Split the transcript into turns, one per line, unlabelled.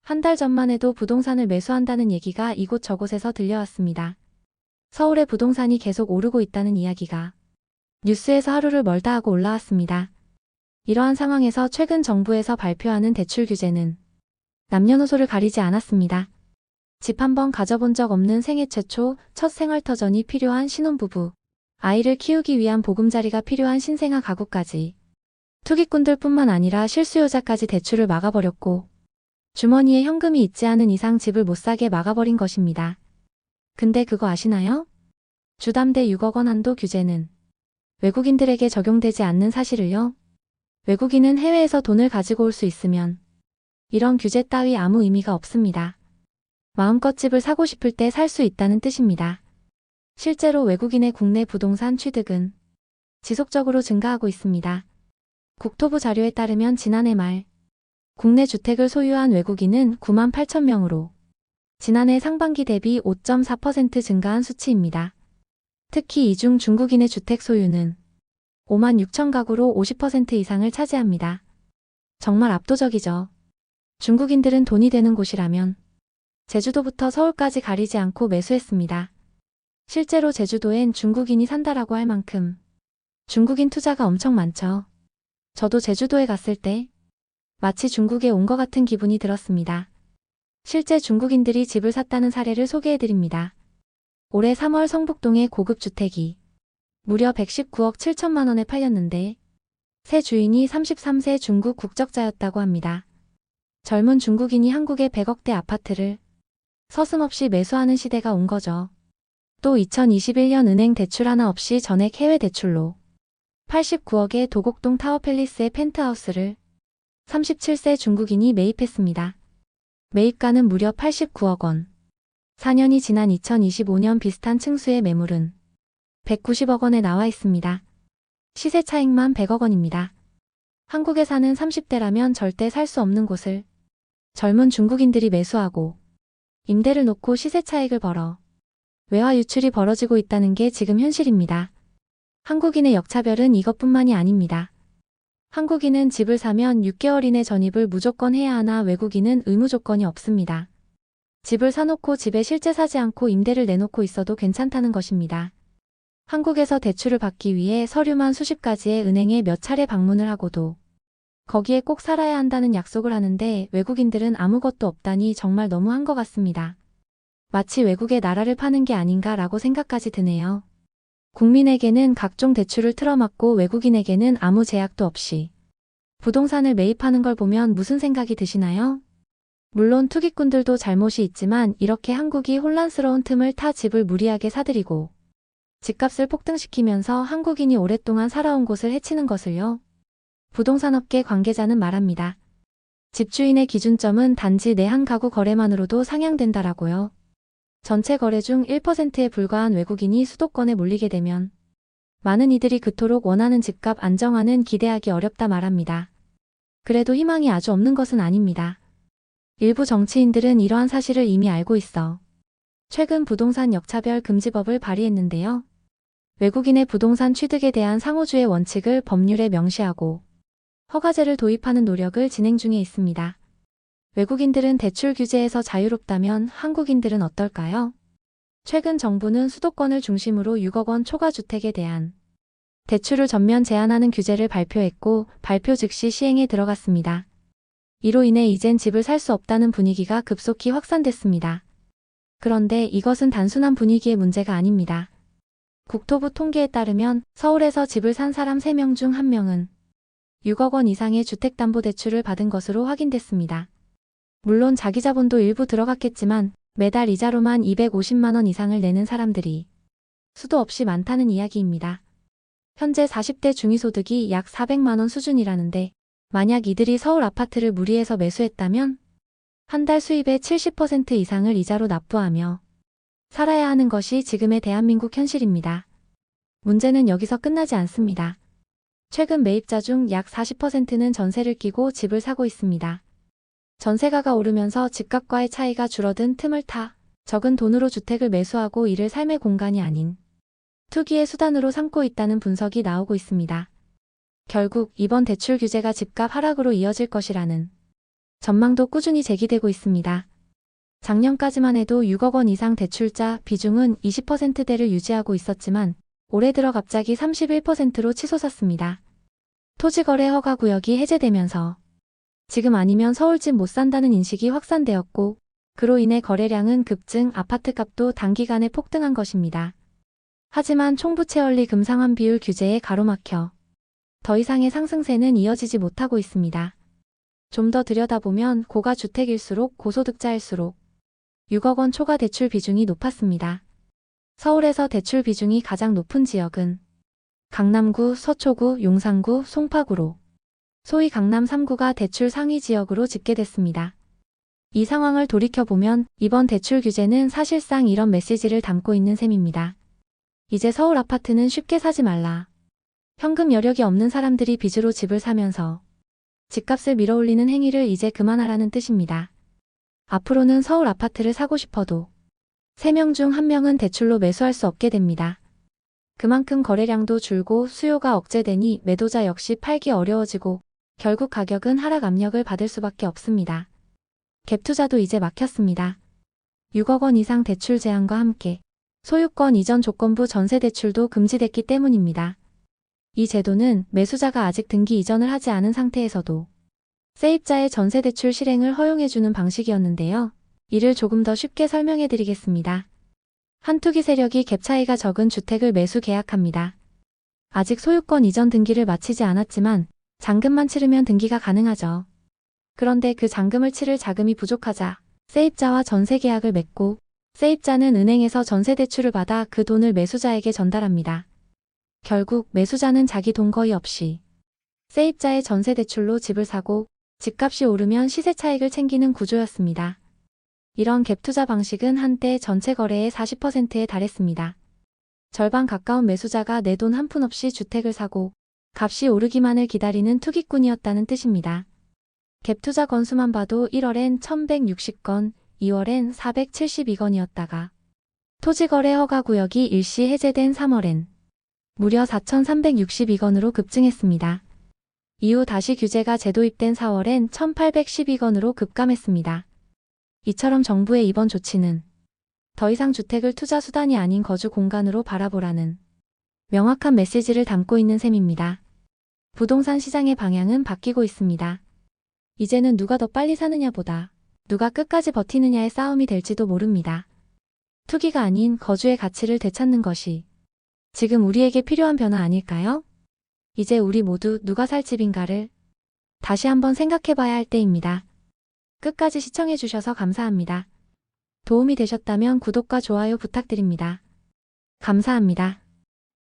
한 달 전만 해도 부동산을 매수한다는 얘기가 이곳저곳에서 들려왔습니다. 서울의 부동산이 계속 오르고 있다는 이야기가 뉴스에서 하루를 멀다 하고 올라왔습니다. 이러한 상황에서 최근 정부에서 발표하는 대출 규제는 남녀노소를 가리지 않았습니다. 집 한 번 가져본 적 없는 생애 최초 첫 생활터전이 필요한 신혼부부, 아이를 키우기 위한 보금자리가 필요한 신생아 가구까지 투기꾼들뿐만 아니라 실수요자까지 대출을 막아버렸고 주머니에 현금이 있지 않은 이상 집을 못 사게 막아버린 것입니다. 근데 그거 아시나요? 주담대 6억 원 한도 규제는 외국인들에게 적용되지 않는 사실을요. 외국인은 해외에서 돈을 가지고 올 수 있으면 이런 규제 따위 아무 의미가 없습니다. 마음껏 집을 사고 싶을 때 살 수 있다는 뜻입니다. 실제로 외국인의 국내 부동산 취득은 지속적으로 증가하고 있습니다. 국토부 자료에 따르면 지난해 말 국내 주택을 소유한 외국인은 9만 8천 명으로 지난해 상반기 대비 5.4% 증가한 수치입니다. 특히 이 중 중국인의 주택 소유는 5만 6천 가구로 50% 이상을 차지합니다. 정말 압도적이죠. 중국인들은 돈이 되는 곳이라면 제주도부터 서울까지 가리지 않고 매수했습니다. 실제로 제주도엔 중국인이 산다라고 할 만큼 중국인 투자가 엄청 많죠. 저도 제주도에 갔을 때 마치 중국에 온 것 같은 기분이 들었습니다. 실제 중국인들이 집을 샀다는 사례를 소개해드립니다. 올해 3월 성북동의 고급 주택이 무려 119억 7천만 원에 팔렸는데 새 주인이 33세 중국 국적자였다고 합니다. 젊은 중국인이 한국의 100억대 아파트를 서슴없이 매수하는 시대가 온 거죠. 또 2021년 은행 대출 하나 없이 전액 해외 대출로 89억의 도곡동 타워팰리스의 펜트하우스를 37세 중국인이 매입했습니다. 매입가는 무려 89억 원. 4년이 지난 2025년 비슷한 층수의 매물은 190억 원에 나와 있습니다. 시세 차익만 100억 원입니다. 한국에 사는 30대라면 절대 살 수 없는 곳을 젊은 중국인들이 매수하고 임대를 놓고 시세 차익을 벌어 외화 유출이 벌어지고 있다는 게 지금 현실입니다. 한국인의 역차별은 이것뿐만이 아닙니다. 한국인은 집을 사면 6개월 이내 전입을 무조건 해야 하나 외국인은 의무 조건이 없습니다. 집을 사놓고 집에 실제 사지 않고 임대를 내놓고 있어도 괜찮다는 것입니다. 한국에서 대출을 받기 위해 서류만 수십 가지의 은행에 몇 차례 방문을 하고도 거기에 꼭 살아야 한다는 약속을 하는데 외국인들은 아무것도 없다니 정말 너무한 것 같습니다. 마치 외국의 나라를 파는 게 아닌가라고 생각까지 드네요. 국민에게는 각종 대출을 틀어막고 외국인에게는 아무 제약도 없이 부동산을 매입하는 걸 보면 무슨 생각이 드시나요? 물론 투기꾼들도 잘못이 있지만 이렇게 한국이 혼란스러운 틈을 타 집을 무리하게 사들이고 집값을 폭등시키면서 한국인이 오랫동안 살아온 곳을 해치는 것을요. 부동산업계 관계자는 말합니다. 집주인의 기준점은 단지 내 한 가구 거래만으로도 상향된다라고요. 전체 거래 중 1%에 불과한 외국인이 수도권에 몰리게 되면 많은 이들이 그토록 원하는 집값 안정화는 기대하기 어렵다 말합니다. 그래도 희망이 아주 없는 것은 아닙니다. 일부 정치인들은 이러한 사실을 이미 알고 있어 최근 부동산 역차별 금지법을 발의했는데요. 외국인의 부동산 취득에 대한 상호주의 원칙을 법률에 명시하고 허가제를 도입하는 노력을 진행 중에 있습니다. 외국인들은 대출 규제에서 자유롭다면 한국인들은 어떨까요? 최근 정부는 수도권을 중심으로 6억 원 초과 주택에 대한 대출을 전면 제한하는 규제를 발표했고 발표 즉시 시행에 들어갔습니다. 이로 인해 이젠 집을 살 수 없다는 분위기가 급속히 확산됐습니다. 그런데 이것은 단순한 분위기의 문제가 아닙니다. 국토부 통계에 따르면 서울에서 집을 산 사람 3명 중 1명은 6억 원 이상의 주택담보대출을 받은 것으로 확인됐습니다. 물론 자기 자본도 일부 들어갔겠지만 매달 이자로만 250만 원 이상을 내는 사람들이 수도 없이 많다는 이야기입니다. 현재 40대 중위소득이 약 400만 원 수준이라는데 만약 이들이 서울 아파트를 무리해서 매수했다면 한 달 수입의 70% 이상을 이자로 납부하며 살아야 하는 것이 지금의 대한민국 현실입니다. 문제는 여기서 끝나지 않습니다. 최근 매입자 중 약 40%는 전세를 끼고 집을 사고 있습니다. 전세가가 오르면서 집값과의 차이가 줄어든 틈을 타 적은 돈으로 주택을 매수하고 이를 삶의 공간이 아닌 투기의 수단으로 삼고 있다는 분석이 나오고 있습니다. 결국 이번 대출 규제가 집값 하락으로 이어질 것이라는 전망도 꾸준히 제기되고 있습니다. 작년까지만 해도 6억 원 이상 대출자 비중은 20%대를 유지하고 있었지만 올해 들어 갑자기 31%로 치솟았습니다. 토지거래 허가구역이 해제되면서 지금 아니면 서울집 못 산다는 인식이 확산되었고 그로 인해 거래량은 급증, 아파트값도 단기간에 폭등한 것입니다. 하지만 총부채원리 금상환 비율 규제에 가로막혀 더 이상의 상승세는 이어지지 못하고 있습니다. 좀 더 들여다보면 고가주택일수록 고소득자일수록 6억 원 초과 대출 비중이 높았습니다. 서울에서 대출 비중이 가장 높은 지역은 강남구, 서초구, 용산구, 송파구로 소위 강남 3구가 대출 상위 지역으로 집계됐습니다. 이 상황을 돌이켜보면 이번 대출 규제는 사실상 이런 메시지를 담고 있는 셈입니다. 이제 서울 아파트는 쉽게 사지 말라. 현금 여력이 없는 사람들이 빚으로 집을 사면서 집값을 밀어올리는 행위를 이제 그만하라는 뜻입니다. 앞으로는 서울 아파트를 사고 싶어도 3명 중 1명은 대출로 매수할 수 없게 됩니다. 그만큼 거래량도 줄고 수요가 억제되니 매도자 역시 팔기 어려워지고 결국 가격은 하락 압력을 받을 수밖에 없습니다. 갭 투자도 이제 막혔습니다. 6억 원 이상 대출 제한과 함께 소유권 이전 조건부 전세 대출도 금지됐기 때문입니다. 이 제도는 매수자가 아직 등기 이전을 하지 않은 상태에서도 세입자의 전세 대출 실행을 허용해주는 방식이었는데요. 이를 조금 더 쉽게 설명해 드리겠습니다. 한 투기 세력이 갭 차이가 적은 주택을 매수 계약합니다. 아직 소유권 이전 등기를 마치지 않았지만 잔금만 치르면 등기가 가능하죠. 그런데 그 잔금을 치를 자금이 부족하자 세입자와 전세 계약을 맺고 세입자는 은행에서 전세 대출을 받아 그 돈을 매수자에게 전달합니다. 결국 매수자는 자기 돈 거의 없이 세입자의 전세 대출로 집을 사고 집값이 오르면 시세 차익을 챙기는 구조였습니다. 이런 갭 투자 방식은 한때 전체 거래의 40%에 달했습니다. 절반 가까운 매수자가 내 돈 한 푼 없이 주택을 사고 값이 오르기만을 기다리는 투기꾼이었다는 뜻입니다. 갭 투자 건수만 봐도 1월엔 1160건, 2월엔 472건이었다가 토지거래 허가구역이 일시 해제된 3월엔 무려 4362건으로 급증했습니다. 이후 다시 규제가 재도입된 4월엔 1812건으로 급감했습니다. 이처럼 정부의 이번 조치는 더 이상 주택을 투자 수단이 아닌 거주 공간으로 바라보라는 명확한 메시지를 담고 있는 셈입니다. 부동산 시장의 방향은 바뀌고 있습니다. 이제는 누가 더 빨리 사느냐보다 누가 끝까지 버티느냐의 싸움이 될지도 모릅니다. 투기가 아닌 거주의 가치를 되찾는 것이 지금 우리에게 필요한 변화 아닐까요? 이제 우리 모두 누가 살 집인가를 다시 한번 생각해봐야 할 때입니다. 끝까지 시청해주셔서 감사합니다. 도움이 되셨다면 구독과 좋아요 부탁드립니다. 감사합니다.